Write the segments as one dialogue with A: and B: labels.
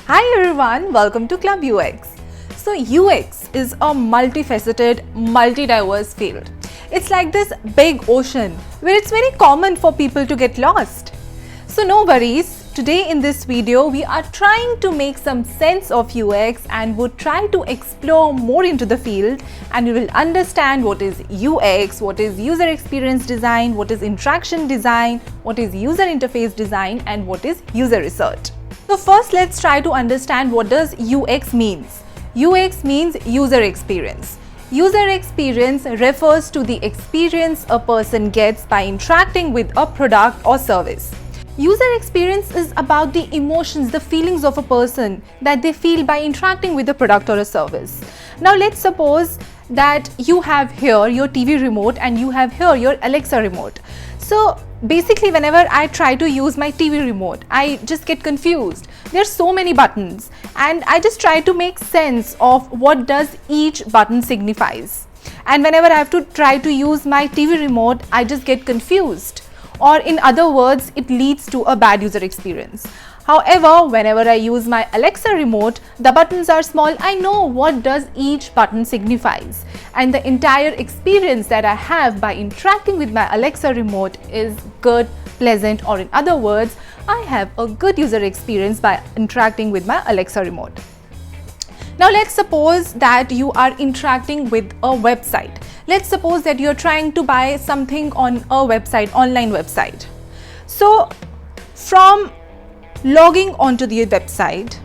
A: Hi everyone, welcome to Club UX. So UX is a multifaceted, multi-diverse field. It's like this big ocean where it's very common for people to get lost. So no worries, today in this video we are trying to make some sense of UX and would try to explore more into the field, and we will understand what is UX, what is user experience design, what is interaction design, what is user interface design, and what is user research. So first let's try to understand what does UX means. UX means user experience. User experience refers to the experience a person gets by interacting with a product or service. User experience is about the emotions, the feelings of a person that they feel by interacting with a product or a service. Now let's suppose that you have here your TV remote and you have here your Alexa remote. So basically whenever I try to use my TV remote, I just get confused. There are so many buttons and I just try to make sense of what does each button signifies. And whenever I have to try to use my TV remote, I just get confused. Or in other words, it leads to a bad user experience. However, whenever I use my Alexa remote, the buttons are small. I know what does each button signifies, and the entire experience that I have by interacting with my Alexa remote is good, pleasant, or in other words, I have a good user experience by interacting with my Alexa remote. Now let's suppose that you are interacting with a website. Let's suppose that you're trying to buy something on a website, online website. So from logging onto the website,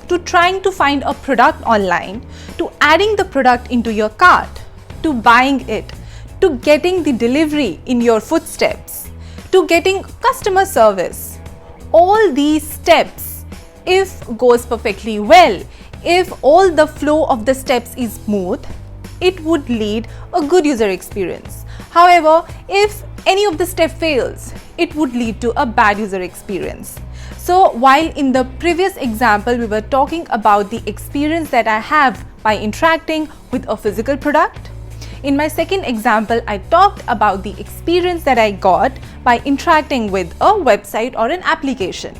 A: to trying to find a product online, to adding the product into your cart, to buying it, to getting the delivery in your footsteps, to getting customer service, all these steps, if goes perfectly well, if all the flow of the steps is smooth, it would lead a good user experience. However, if any of the step fails, it would lead to a bad user experience. So while in the previous example we were talking about the experience that I have by interacting with a physical product, in my second example I talked about the experience that I got by interacting with a website or an application.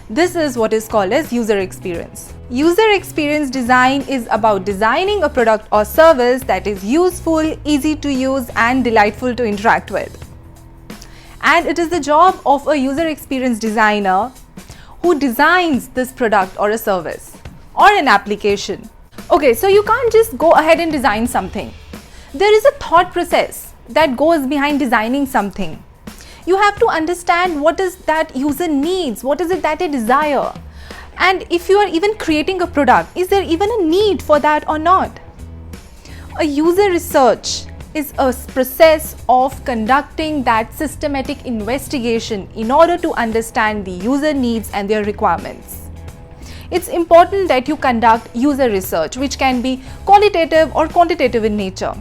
A: This is what is called as user experience. User experience design is about designing a product or service that is useful, easy to use, and delightful to interact with. And it is the job of a user experience designer who designs this product or a service or an application. Okay, so you can't just go ahead and design something. There is a thought process that goes behind designing something. You have to understand what is that user needs, what is it that they desire. And if you are even creating a product, is there even a need for that or not? A user research is a process of conducting that systematic investigation in order to understand the user needs and their requirements. It's important that you conduct user research, which can be qualitative or quantitative in nature.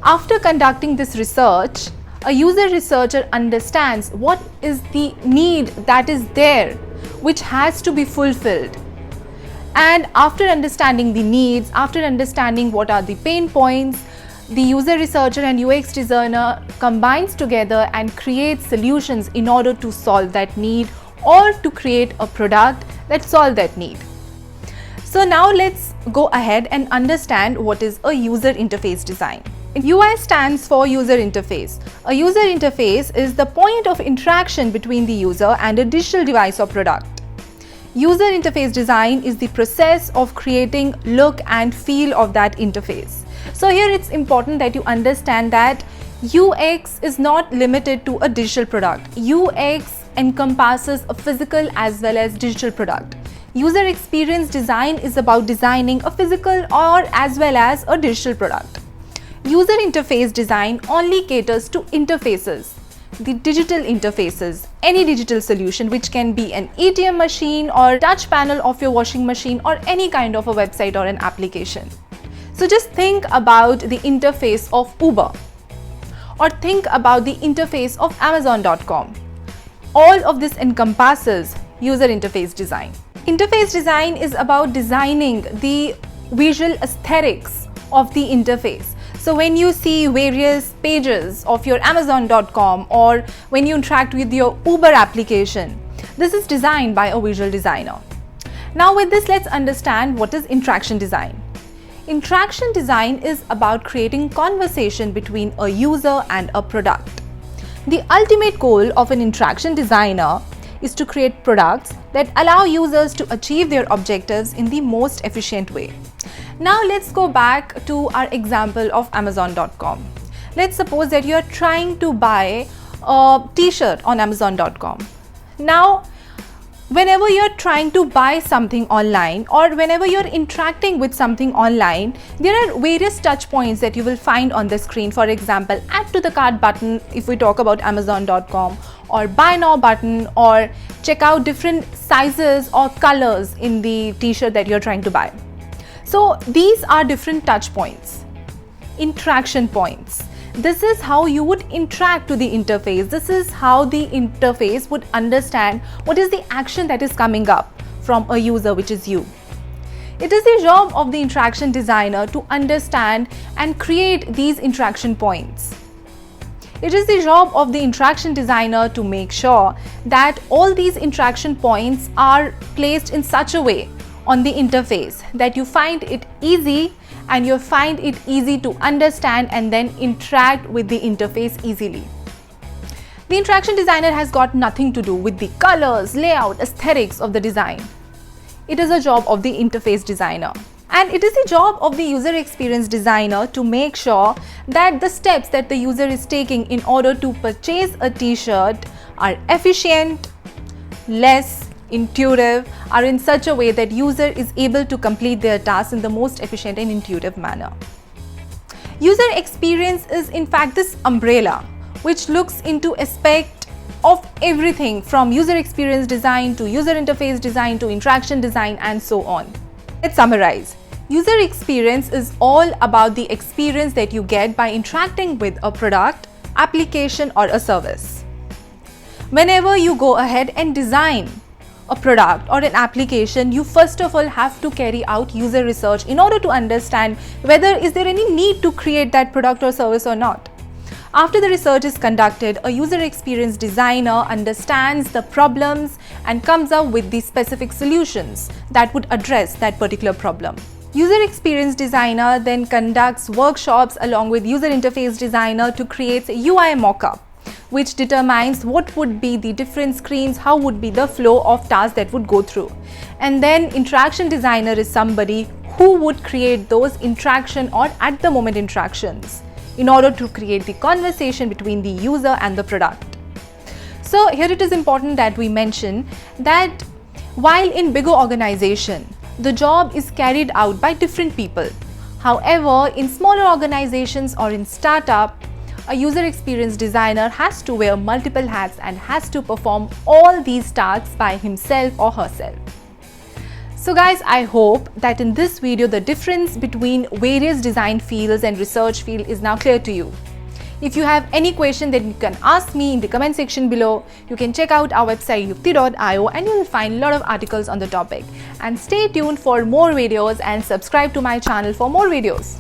A: After conducting this research, a user researcher understands what is the need that is there, which has to be fulfilled. And after understanding the needs, after understanding what are the pain points, the user researcher and UX designer combines together and creates solutions in order to solve that need or to create a product that solves that need. So now let's go ahead and understand what is a user interface design. UI stands for user interface. A user interface is the point of interaction between the user and a digital device or product. User interface design is the process of creating look and feel of that interface. So here it's important that you understand that UX is not limited to a digital product. UX encompasses a physical as well as digital product. User experience design is about designing a physical or as well as a digital product. User interface design only caters to interfaces, the digital interfaces, any digital solution which can be an ATM machine or touch panel of your washing machine or any kind of a website or an application. So just think about the interface of Uber or think about the interface of Amazon.com. All of this encompasses user interface design. Interface design is about designing the visual aesthetics of the interface. So when you see various pages of your Amazon.com or when you interact with your Uber application, this is designed by a visual designer. Now with this, let's understand what is interaction design. Interaction design is about creating conversation between a user and a product. The ultimate goal of an interaction designer is to create products that allow users to achieve their objectives in the most efficient way. Now let's go back to our example of Amazon.com. Let's suppose that you are trying to buy a t-shirt on Amazon.com. Now, whenever you're trying to buy something online or whenever you're interacting with something online, there are various touch points that you will find on the screen. For example, add to the cart button if we talk about Amazon.com, or buy now button, or check out different sizes or colors in the t-shirt that you're trying to buy. So these are different touch points, interaction points. This is how you would interact to the interface. This is how the interface would understand what is the action that is coming up from a user, which is you. It is the job of the interaction designer to understand and create these interaction points. It is the job of the interaction designer to make sure that all these interaction points are placed in such a way on the interface that you find it easy and you find it easy to understand and then interact with the interface easily. The interaction designer has got nothing to do with the colors, layout, aesthetics of the design. It is a job of the interface designer. And it is the job of the user experience designer to make sure that the steps that the user is taking in order to purchase a t-shirt are efficient, less intuitive, are in such a way that user is able to complete their task in the most efficient and intuitive manner. User experience is in fact this umbrella which looks into aspect of everything from user experience design to user interface design to interaction design and so on. Let's summarize. User experience is all about the experience that you get by interacting with a product, application or a service. Whenever you go ahead and design a product or an application, you first of all have to carry out user research in order to understand whether is there any need to create that product or service or not. After the research is conducted, a user experience designer understands the problems and comes up with the specific solutions that would address that particular problem. User experience designer then conducts workshops along with user interface designer to create a UI mockup, which determines what would be the different screens, how would be the flow of tasks that would go through. And then interaction designer is somebody who would create those interaction or at the moment interactions in order to create the conversation between the user and the product. So here it is important that we mention that while in bigger organization, the job is carried out by different people. However, in smaller organizations or in startup, a user experience designer has to wear multiple hats and has to perform all these tasks by himself or herself. So guys, I hope that in this video the difference between various design fields and research field is now clear to you. If you have any question, then you can ask me in the comment section below. You can check out our website yukti.io and you will find a lot of articles on the topic. And stay tuned for more videos and subscribe to my channel for more videos.